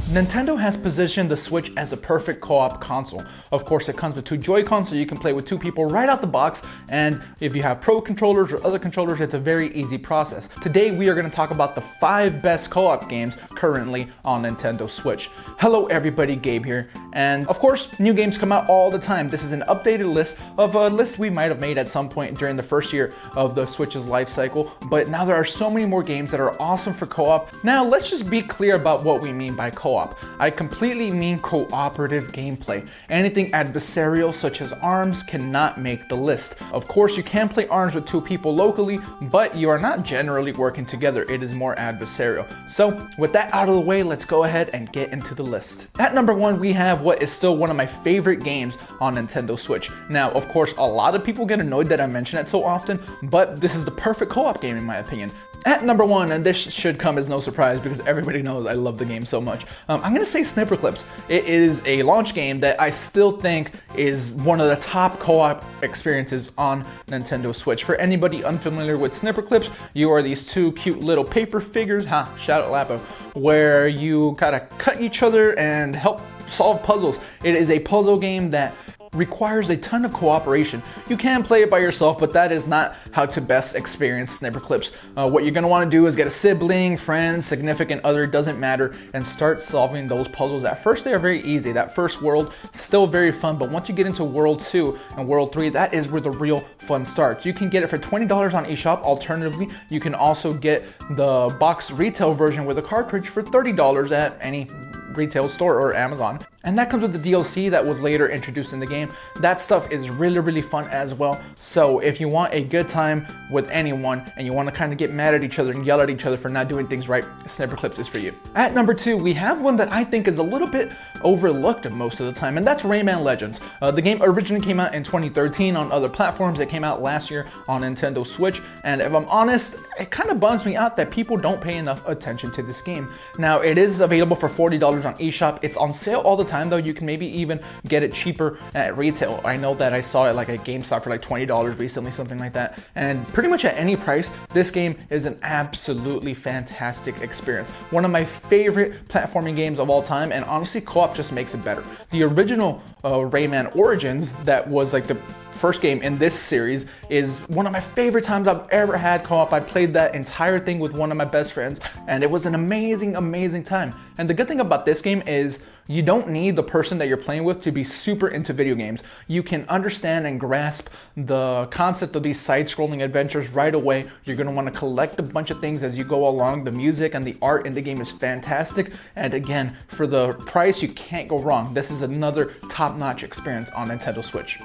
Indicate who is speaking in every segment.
Speaker 1: Nintendo has positioned the Switch as a perfect co-op console. Of course, it comes with 2 Joy-Cons, so you can play with 2 people right out the box, and if you have Pro controllers or other controllers, it's a very easy process. Today, we are going to talk about the 5 best co-op games currently on Nintendo Switch. Hello everybody, Gabe here, and of course, new games come out all the time. This is an updated list of a list we might have made at some point during the first year of the Switch's life cycle, but now there are so many more games that are awesome for co-op. Now, let's just be clear about what we mean by co-op. I completely mean cooperative gameplay. Anything adversarial such as ARMS cannot make the list. Of course, you can play ARMS with 2 people locally, but you are not generally working together. It is more adversarial. So with that out of the way, let's go ahead and get into the list. At number 1, we have what is still one of my favorite games on Nintendo Switch. Now, of course, a lot of people get annoyed that I mention it so often, but this is the perfect co-op game in my opinion. At number 1, and this should come as no surprise because everybody knows I love the game so much, I'm going to say Snipperclips. It is a launch game that I still think is one of the top co-op experiences on Nintendo Switch. For anybody unfamiliar with Snipperclips, you are these 2 cute little paper figures, shout out Lapo, where you gotta cut each other and help solve puzzles. It is a puzzle game that requires a ton of cooperation. You can play it by yourself, but that is not how to best experience Snipperclips. What you're going to want to do is get a sibling, friend, significant other, doesn't matter, and start solving those puzzles. At first, they are very easy. That first world, still very fun, but once you get into World 2 and World 3, that is where the real fun starts. You can get it for $20 on eShop. Alternatively, you can also get the box retail version with a cartridge for $30 at any retail store or Amazon. And that comes with the DLC that was later introduced in the game. That stuff is really, really fun as well. So if you want a good time with anyone and you want to kind of get mad at each other and yell at each other for not doing things right, Snipperclips is for you. At number 2, we have one that I think is a little bit overlooked most of the time, and that's Rayman Legends. The game originally came out in 2013 on other platforms. It came out last year on Nintendo Switch, and if I'm honest, it kind of bums me out that people don't pay enough attention to this game. Now, it is available for $40 on eShop. It's on sale all the time though. You can maybe even get it cheaper at retail. I know that I saw it like at GameStop for like $20 recently, something like that. And pretty much at any price, this game is an absolutely fantastic experience. One of my favorite platforming games of all time, and honestly, co-op just makes it better. The original Rayman Origins, that was like the first game in this series, is one of my favorite times I've ever had co-op. I played that entire thing with one of my best friends, and it was an amazing, amazing time. And the good thing about this game is you don't need the person that you're playing with to be super into video games. You can understand and grasp the concept of these side-scrolling adventures right away. You're going to want to collect a bunch of things as you go along. The music and the art in the game is fantastic. And again, for the price, you can't go wrong. This is another top-notch experience on Nintendo Switch.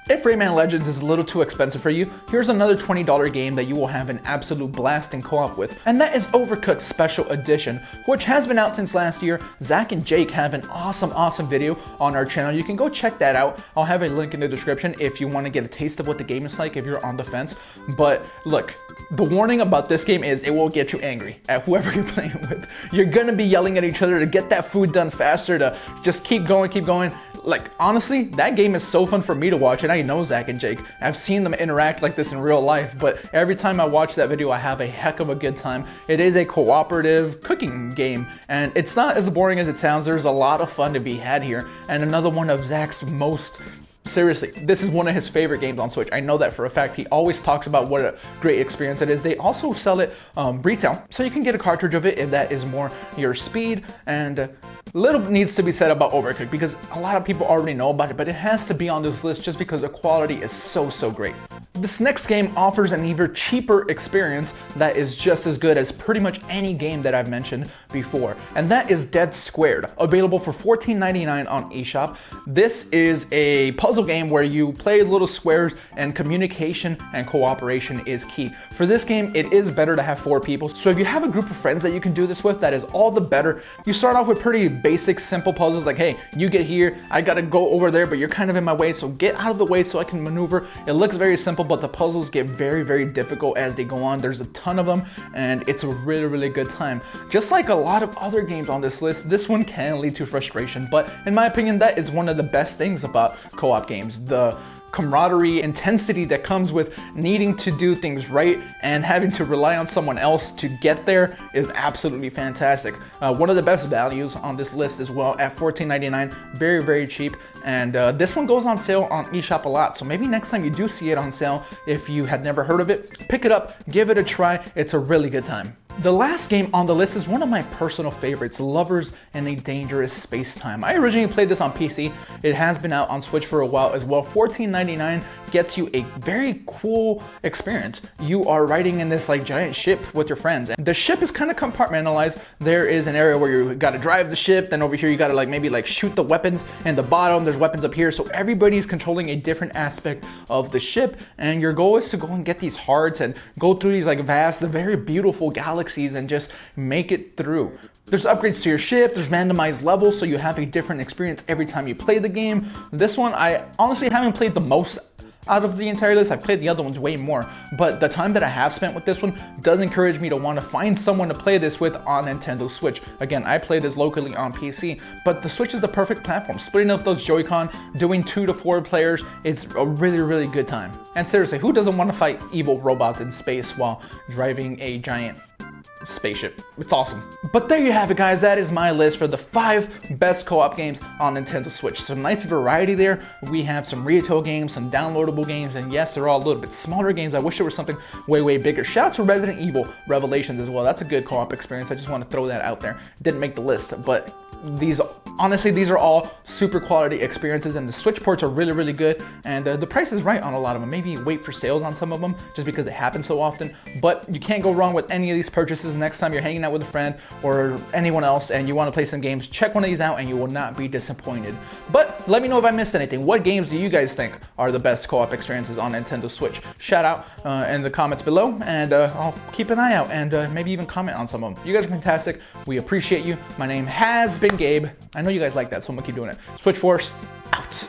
Speaker 1: If Rayman Legends is a little too expensive for you, here's another $20 game that you will have an absolute blast in co-op with, and that is Overcooked Special Edition, which has been out since last year. Zach and Jake have an awesome video on our channel. You can go check that out. I'll have a link in the description if you want to get a taste of what the game is like if you're on the fence. But look, the warning about this game is it will get you angry at whoever you're playing with. You're gonna be yelling at each other to get that food done faster, to just keep going. Like, honestly, that game is so fun for me to watch, and I know Zach and Jake. I've seen them interact like this in real life, but every time I watch that video, I have a heck of a good time. It is a cooperative cooking game, and it's not as boring as it sounds. There's a lot of fun to be had here, and another one of Zach's most... Seriously, this is one of his favorite games on Switch. I know that for a fact. He always talks about what a great experience it is. They also sell it retail, so you can get a cartridge of it if that is more your speed. And little needs to be said about Overcooked because a lot of people already know about it, but it has to be on this list just because the quality is so great. This next game offers an even cheaper experience that is just as good as pretty much any game that I've mentioned before, and that is Dead Squared, available for $14.99 on eShop. This is a puzzle game where you play little squares, and communication and cooperation is key. For this game, it is better to have 4 people, so if you have a group of friends that you can do this with, that is all the better. You start off with pretty basic, simple puzzles like, hey, you get here, I gotta go over there, but you're kind of in my way, so get out of the way so I can maneuver. It looks very simple, but the puzzles get very difficult as they go on. There's a ton of them, and it's a really good time. Just like a lot of other games on this list, this one can lead to frustration, but in my opinion, that is one of the best things about co-op games. The camaraderie, intensity that comes with needing to do things right and having to rely on someone else to get there is absolutely fantastic. One of the best values on this list as well at $14.99, very, very cheap. And this one goes on sale on eShop a lot. So maybe next time you do see it on sale, if you had never heard of it, pick it up, give it a try. It's a really good time. The last game on the list is one of my personal favorites, Lovers in a Dangerous Space-Time. I originally played this on PC. It has been out on Switch for a while as well. $14.99 gets you a very cool experience. You are riding in this like giant ship with your friends. And the ship is kind of compartmentalized. There is an area where you gotta drive the ship, then over here you gotta like maybe like shoot the weapons in the bottom. There's weapons up here. So everybody's controlling a different aspect of the ship. And your goal is to go and get these hearts and go through these like vast, very beautiful galaxies and just make it through. There's upgrades to your ship, there's randomized levels, so you have a different experience every time you play the game. This one, I honestly haven't played the most out of the entire list. I've played the other ones way more, but the time that I have spent with this one does encourage me to want to find someone to play this with on Nintendo Switch. Again, I play this locally on PC, but the Switch is the perfect platform. Splitting up those Joy-Con, doing 2 to 4 players, it's a really, really good time. And seriously, who doesn't want to fight evil robots in space while driving a giant spaceship? It's awesome. But there you have it, guys. That is my list for the 5 best co-op games on Nintendo Switch. Some nice variety there. We have some retail games, some downloadable games, and yes, they're all a little bit smaller games. I wish there was something way, way bigger. Shout out to Resident Evil Revelations as well. That's a good co-op experience. I just want to throw that out there. Didn't make the list, but these are all super quality experiences, and the Switch ports are really, really good, and the price is right on a lot of them. Maybe wait for sales on some of them just because it happens so often, but you can't go wrong with any of these purchases. Next time you're hanging out with a friend or anyone else and you want to play some games, check one of these out and you will not be disappointed. But let me know if I missed anything. What games do you guys think are the best co-op experiences on Nintendo Switch? Shout out in the comments below, and I'll keep an eye out and maybe even comment on some of them. You guys are fantastic. We appreciate you. My name has been Gabe. I know you guys like that, so I'm gonna keep doing it. Switch Force out.